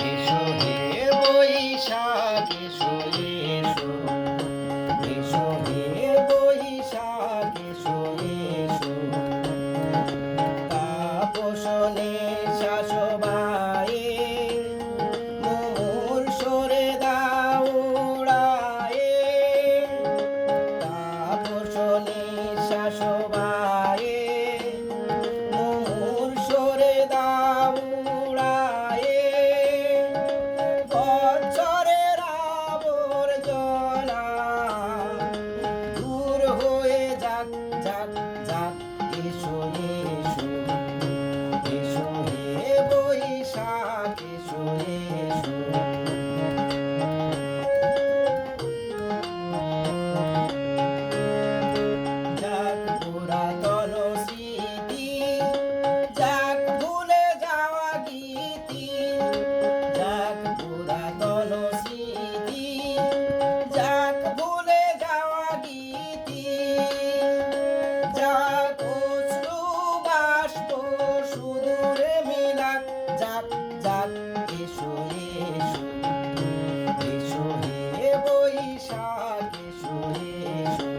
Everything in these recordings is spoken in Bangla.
এসো হে বৈশাখ এসো এসো, এসো হে বৈশাখ এসো এসো, তাপসনে শাসবায়ে মোর সরে দাও উড়ায়ে, তাপসনে শাসবায়ে মোর সরে দাও উড়ায়ে, বছরের আবর্জনা দূর হয়ে যাক যাক যাক, এসো এসো, এসো হে বৈশাখ এসো এসো। যাক পুরাতন স্মৃতি, যাক ভুলে যাওয়া গীতি, যাক পুরাতন স্মৃতি, যাক ভুলে যাওয়া গীতি, যাক অশ্রু বাষ্প সুদূরে মিলাক, যাক যাক, এসো এসো, এসো হে বৈশাখ এসো এসো।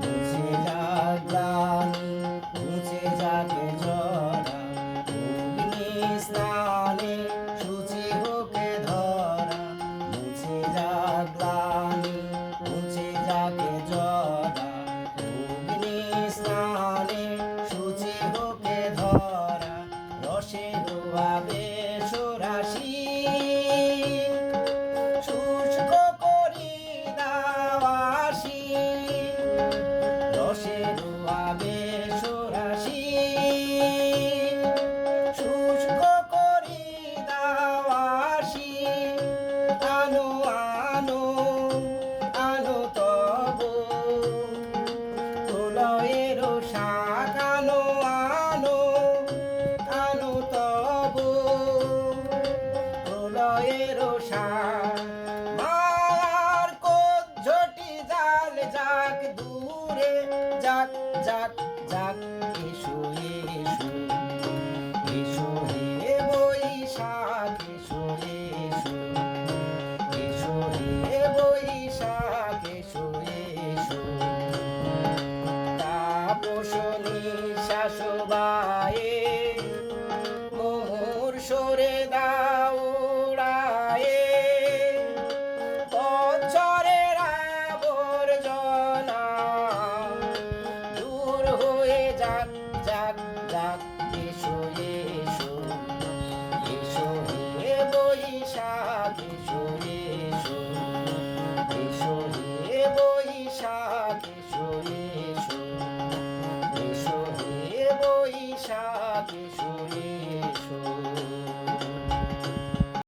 মুছে যাক গ্লানি, মুছে যাক জরা, অগ্নি স্নানে শুচি হোকে ধরা, মুছে যাক গ্লানি, মুছে যাক জরা, অগ্নি স্নানে শুচি হোকে ধরা, রসে ডোবাবে সোরাশি, শুষ্ক করি দাওয়াসি, রসে ডোবাবে সোরাশি, শুষ্ক করি দাওয়াসি, আনো আনো আনো তব প্রলয়ের শাক, আনো আনো আনো তব প্রলয়ের শাক, মায়ার কোজ্ঝটি জাল যাক দূরে, যাক যাক যাক, এসো এসো, এসো হে বৈশাখ এসো এসো, এসো হে বৈশাখ এসো এসো, তাপসনে শাসবায়ে মোর সরে দাও উড়ায়ে, বছরের আবর্জনা দূর হয়ে যাক যাক যাক, এসো এসো।